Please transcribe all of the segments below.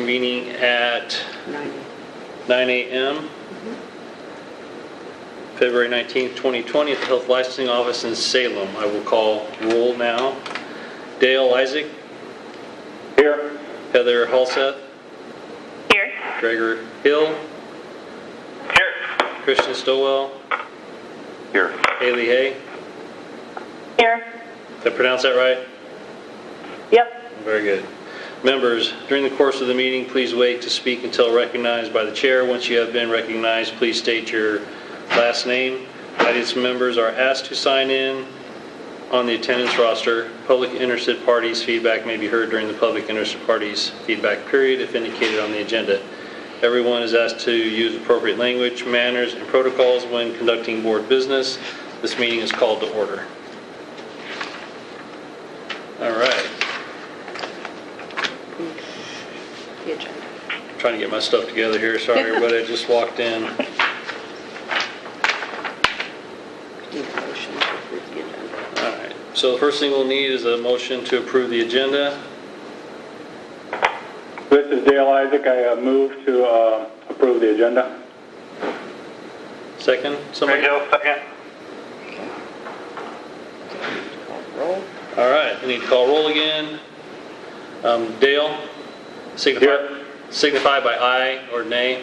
convening at 9 a.m. February 19th, 2020 at the Health Licensing Office in Salem. I will call roll now. Dale Isaac. Here. Heather Halseth. Here. Gregor Hill. Here. Christian Stowell. Here. Haley Hay. Here. Did I pronounce that right? Yep. Very good. Members, during the course of the meeting, please wait to speak until recognized by the chair. Once you have been recognized, please state your last name. Audience members are asked to sign in on the attendance roster. Public interested parties' feedback may be heard during the public interested parties' feedback period if indicated on the agenda. Everyone is asked to use appropriate language, manners, and protocols when conducting board business. This meeting is called to order. All right. The agenda. I'm trying to get my stuff together here. Sorry, everybody. I just walked in. Need a motion to approve the agenda. All right. So the first thing we'll need is a motion to approve the agenda. This is Dale Isaac. I move to approve the agenda. Second? Somebody? Dale, second. Call roll. All right. We need to call roll again. Dale, signify by aye or nay.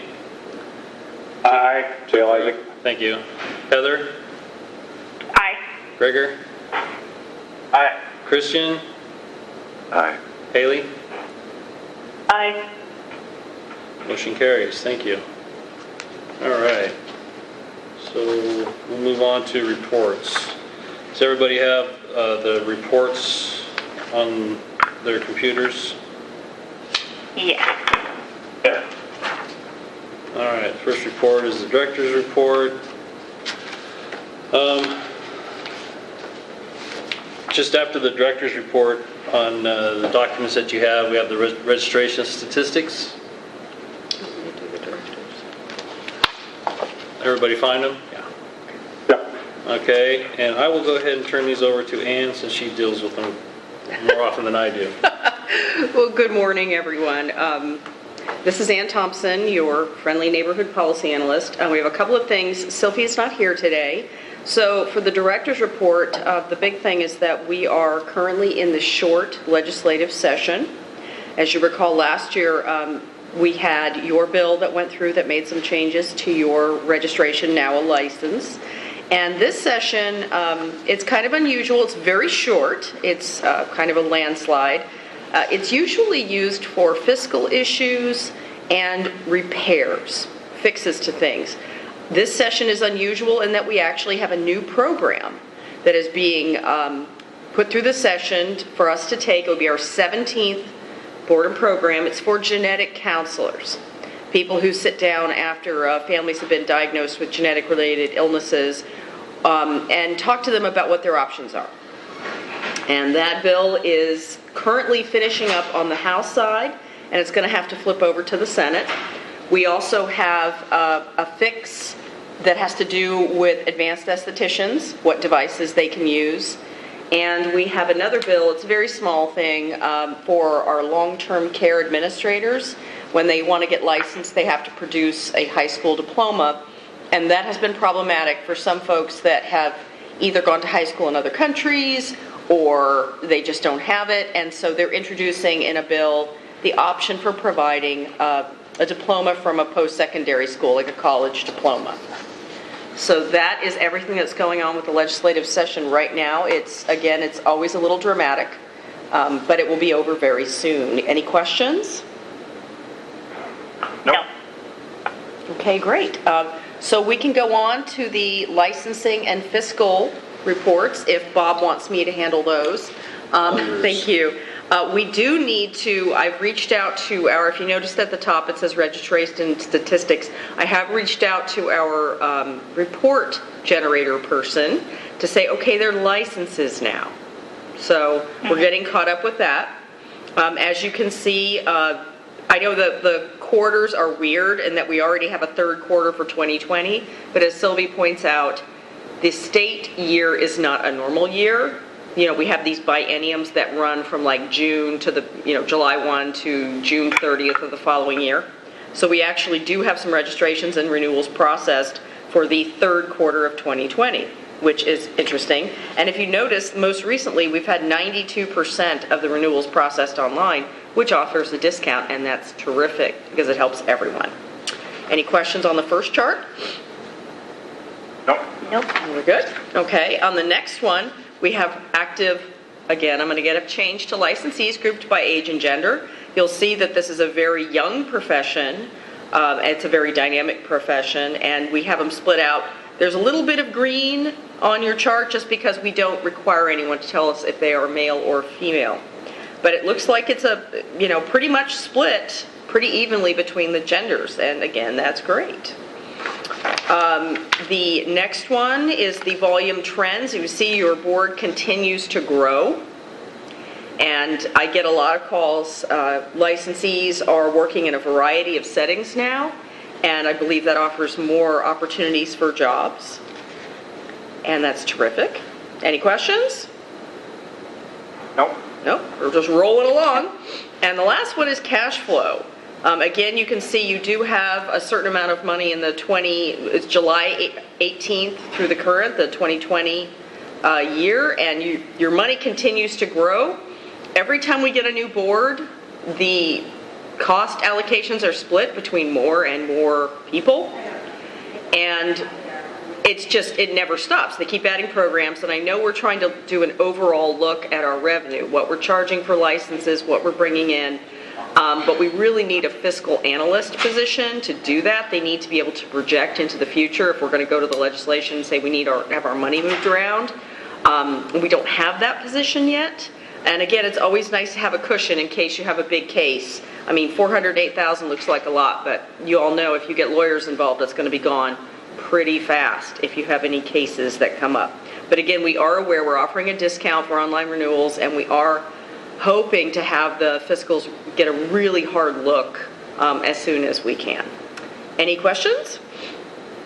Aye. Dale Isaac. Thank you. Heather? Aye. Gregor? Aye. Christian? Aye. Haley? Aye. Motion carries. Thank you. All right. So we'll move on to reports. Does everybody have the reports on their computers? Yeah. Yeah. All right. First report is the director's report. Just after the director's report on the documents that you have, we have the registration statistics. Want me to do the directors? Everybody find them? Yeah. Okay, and I will go ahead and turn these over to Ann since she deals with them more often than I do. Well, good morning, everyone. This is Ann Thompson, your friendly neighborhood policy analyst. We have a couple of things. Sylvia's not here today. So for the director's report, the big thing is that we are currently in the short legislative session. As you recall, last year we had your bill that went through that made some changes to your registration, now a license. And this session, it's kind of unusual. It's very short. It's kind of a landslide. It's usually used for fiscal issues and repairs, fixes to things. This session is unusual in that we actually have a new program that is being put through the session for us to take. It will be our 17th board program. It's for genetic counselors, people who sit down after families have been diagnosed with genetic-related illnesses and talk to them about what their options are. And that bill is currently finishing up on the House side, and it's going to have to flip over to the Senate. We also have a fix that has to do with advanced estheticians, what devices they can use. And we have another bill, it's a very small thing, for our long-term care administrators. When they want to get licensed, they have to produce a high school diploma. And that has been problematic for some folks that have either gone to high school in other countries or they just don't have it. And so they're introducing in a bill the option for providing a diploma from a post-secondary school, like a college diploma. So that is everything that's going on with the legislative session right now. It's always a little dramatic, but it will be over very soon. Any questions? No. Okay, great. So we can go on to the licensing and fiscal reports if Bob wants me to handle those. Thank you. We do need to, I've reached out to if you noticed at the top it says registration statistics, I have reached out to our report generator person to say, okay, they're licenses now. So we're getting caught up with that. As you can see, I know that the quarters are weird and that we already have a third quarter for 2020, but as Sylvie points out, the state year is not a normal year. we have these bienniums that run from like June to the, July 1 to June 30th of the following year. So we actually do have some registrations and renewals processed for the third quarter of 2020, which is interesting. And if you notice, most recently, we've had 92% of the renewals processed online, which offers a discount, and that's terrific because it helps everyone. Any questions on the first chart? Nope. Nope. We're good? Okay, on the next one, we have active, again, I'm going to get a change to licensees grouped by age and gender. You'll see that this is a very young profession. It's a very dynamic profession, and we have them split out. There's a little bit of green on your chart just because we don't require anyone to tell us if they are male or female. But it looks like it's pretty much split pretty evenly between the genders, and again, that's great. The next one is the volume trends. You see your board continues to grow, and I get a lot of calls. Licensees are working in a variety of settings now, and I believe that offers more opportunities for jobs, and that's terrific. Any questions? Nope. Nope, we're just rolling along. And the last one is cash flow. Again, you can see you do have a certain amount of money in it's July 18th through the current, the 2020 year, and your money continues to grow. Every time we get a new board, the cost allocations are split between more and more people, and it never stops. They keep adding programs, and I know we're trying to do an overall look at our revenue, what we're charging for licenses, what we're bringing in. But we really need a fiscal analyst position to do that. They need to be able to project into the future if we're going to go to the legislation and say we need to have our money moved around. We don't have that position yet. And again, it's always nice to have a cushion in case you have a big case. I mean, $408,000 looks like a lot, but you all know if you get lawyers involved, that's going to be gone pretty fast if you have any cases that come up. But again, we are aware we're offering a discount for online renewals, and we are hoping to have the fiscals get a really hard look as soon as we can. Any questions?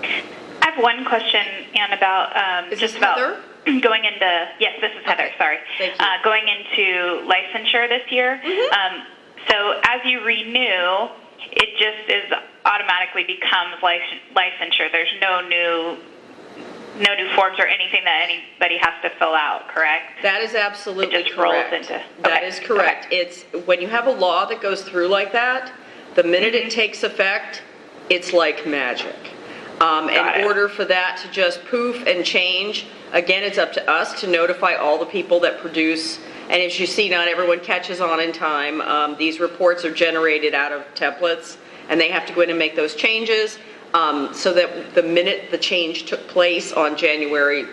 I have one question, Ann, about Is this Heather? Going into, yes, this is Heather, Okay. sorry. Thank you. Going into licensure this year. Mm-hmm. So as you renew, it just automatically becomes licensure. There's no new forms or anything that anybody has to fill out, correct? That is absolutely It just rolls correct. into- That okay, is correct. okay. It's when you have a law that goes through like that, the minute it takes effect, it's like magic. Got In it. order for that to just poof and change, again, it's up to us to notify all the people that produce. And as you see, not everyone catches on in time. These reports are generated out of templates, and they have to go in and make those changes. So that the minute the change took place on January,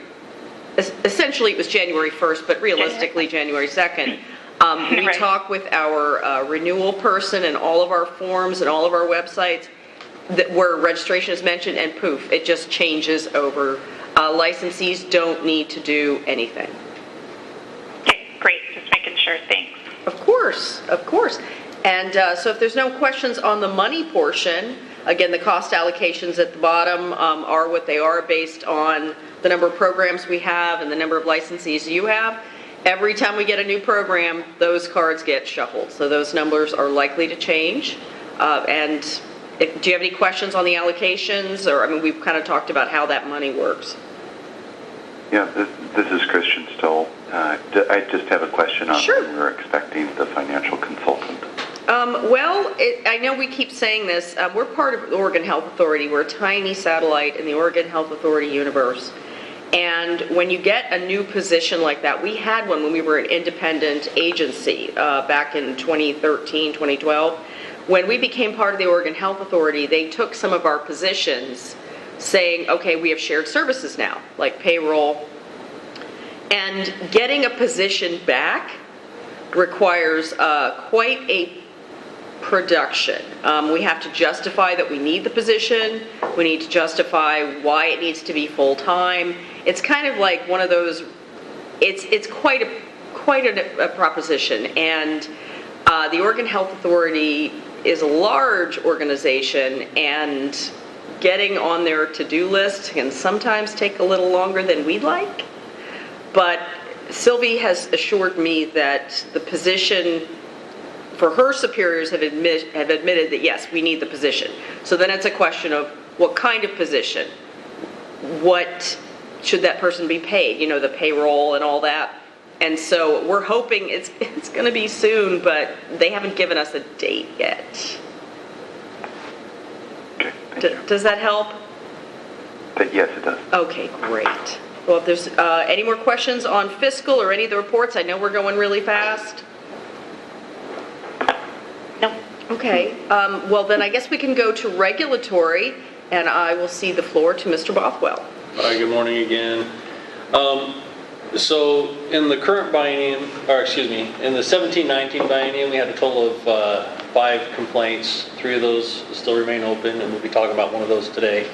essentially it was January 1st, but realistically January 2nd, we Right. talk with our renewal person and all of our forms and all of our websites where registration is mentioned, and poof, it just changes over. Licensees don't need to do anything. Okay, great. Just making sure. Thanks. Of course, of course. And so if there's no questions on the money portion, again, the cost allocations at the bottom are what they are based on the number of programs we have and the number of licensees you have. Every time we get a new program, those cards get shuffled. So those numbers are likely to change. Do you have any questions on the allocations? Or, I mean, we've kind of talked about how that money works. Yeah, this is Christian Stoll. I just have a question on Sure. when we're expecting the financial consultant. I know we keep saying this. We're part of the Oregon Health Authority. We're a tiny satellite in the Oregon Health Authority universe. And when you get a new position like that, we had one when we were an independent agency back in 2013, 2012. When we became part of the Oregon Health Authority, they took some of our positions saying, okay, we have shared services now, like payroll. And getting a position back requires quite a production. We have to justify that we need the position. We need to justify why it needs to be full-time. It's kind of like one of those, it's quite a proposition. And the Oregon Health Authority is a large organization, and getting on their to-do list can sometimes take a little longer than we'd like. But Sylvie has assured me that the position for her superiors have admitted that, yes, we need the position. So then it's a question of what kind of position? What should that person be paid? You know, the payroll and all that. And so we're hoping it's going to be soon, but they haven't given us a date yet. Okay, thank you. Does that help? Yes, it does. Okay, great. Well, if there's any more questions on fiscal or any of the reports, I know we're going really fast. No. Okay, well then I guess we can go to regulatory, and I will cede the floor to Mr. Bothwell. Hi, good morning again. So in the current biennium, or excuse me, in the 17-19 biennium, we had a total of 5 complaints. 3 of those still remain open, and we'll be talking about one of those today,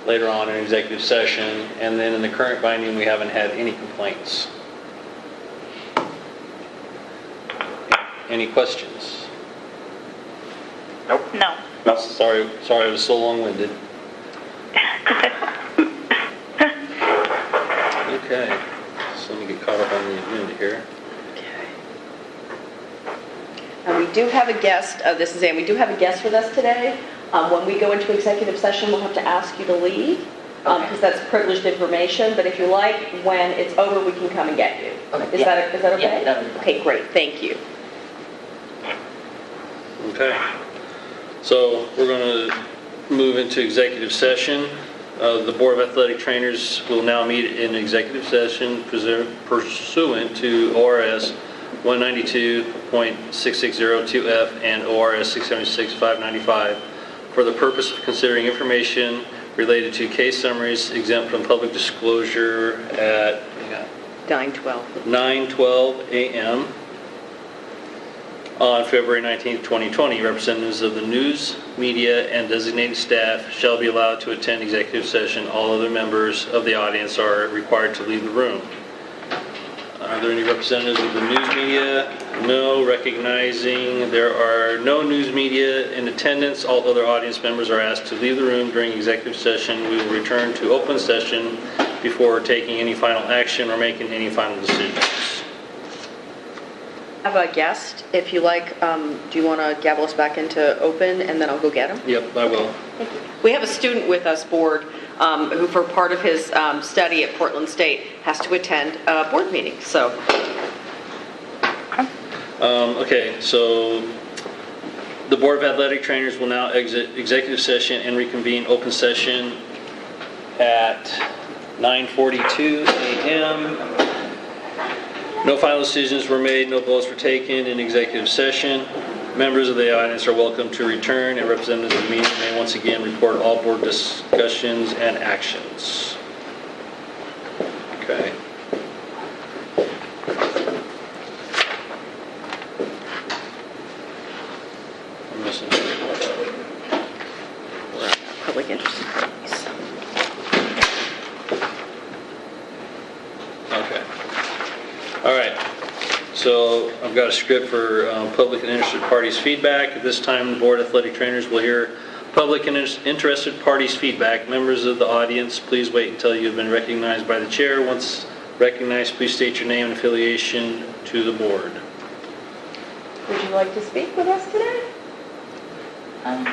later on in executive session. And then in the current biennium, we haven't had any complaints. Any questions? Nope. No. No. Sorry I was so long-winded. Okay, so let me get caught up on the agenda here. We do have a guest, this is Ann, we do have a guest with us today. When we go into executive session, we'll have to ask you to leave, because that's privileged information, but if you like, when it's over, we can come and get you. Okay, Is yeah. that okay? Yeah, that would be fine. Okay, great, thank you. Okay, so we're going to move into executive session. The Board of Athletic Trainers will now meet in executive session pursuant to ORS 192.6602F and ORS 676-595 for the purpose of considering information related to case summaries exempt from public disclosure at 9:12 a.m. on February 19th, 2020. Representatives of the news, media, and designated staff shall be allowed to attend executive session. All other members of the audience are required to leave the room. Are there any representatives of the news media? No. Recognizing there are no news media in attendance, all other audience members are asked to leave the room during executive session. We will return to open session before taking any final action or making any final decisions. I have a guest, if you like, do you want to gavel us back into open, and then I'll go get him? Yep, I will. Thank you. We have a student with us, board, who for part of his study at Portland State has to attend a board meeting, so. Okay, so the Board of Athletic Trainers will now exit executive session and reconvene open session at 9:42 a.m. No final decisions were made, no votes were taken in executive session. Members of the audience are welcome to return, and representatives of the meeting may once again report all board discussions and actions. Okay. I'm missing. Public interest. Okay. All right. So I've got a script for public and interested parties feedback. At this time, the Board of Athletic Trainers will hear public and interested parties feedback. Members of the audience, please wait until you have been recognized by the chair. Once recognized, please state your name and affiliation to the board. Would you like to speak with us today? I'm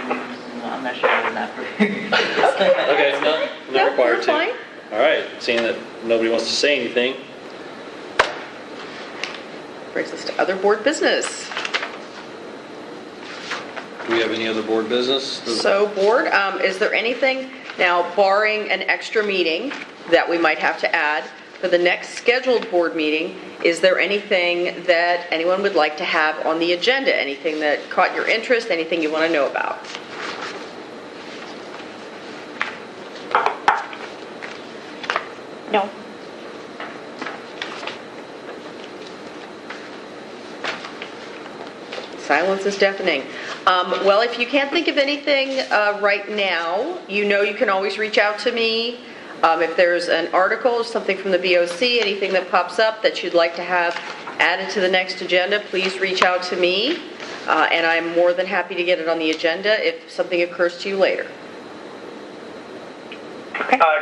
not sure I'm not prepared. Okay, no, not required you're to. fine. All right, seeing that nobody wants to say anything. Brings us to other board business. Do we have any other board business? So board, is there anything, now barring an extra meeting that we might have to add, for the next scheduled board meeting, is there anything that anyone would like to have on the agenda? Anything that caught your interest, anything you want to know about? No. Silence is deafening. Well, if you can't think of anything right now, you know you can always reach out to me. If there's an article or something from the BOC, anything that pops up that you'd like to have added to the next agenda, please reach out to me. And I'm more than happy to get it on the agenda if something occurs to you later.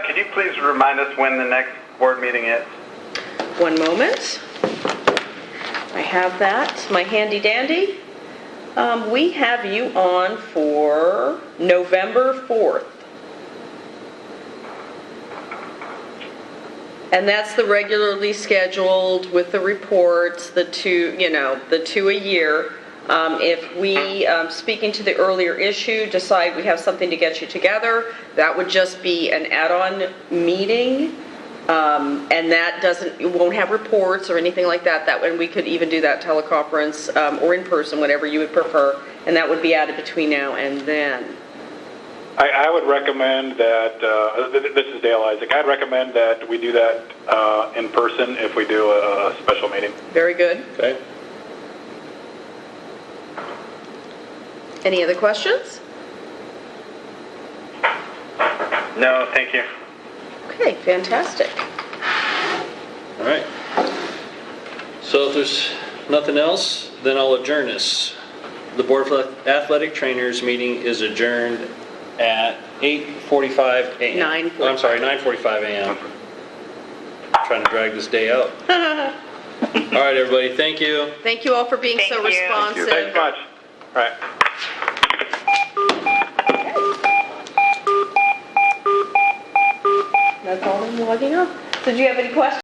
Could you please remind us when the next board meeting is? One moment. I have that, my handy dandy. We have you on for November 4th. And that's the regularly scheduled with the reports, the two a year. If we, speaking to the earlier issue, decide we have something to get you together, that would just be an add-on meeting. And that it won't have reports or anything like that. And we could even do that teleconference or in person, whatever you would prefer. And that would be added between now and then. I would recommend that, this is Dale Isaac, I'd recommend that we do that in person if we do a special meeting. Very good. Okay. Any other questions? No, thank you. Okay, fantastic. All right. So if there's nothing else, then I'll adjourn this. The Board of Athletic Trainers meeting is adjourned at 8:45 a.m. 9:45. I'm sorry, 9:45 a.m. Trying to drag this day out. All right, everybody. Thank you. Thank you all for being so Thank you. responsive. Thanks much. All right. That's all I'm logging up. Did you have any questions?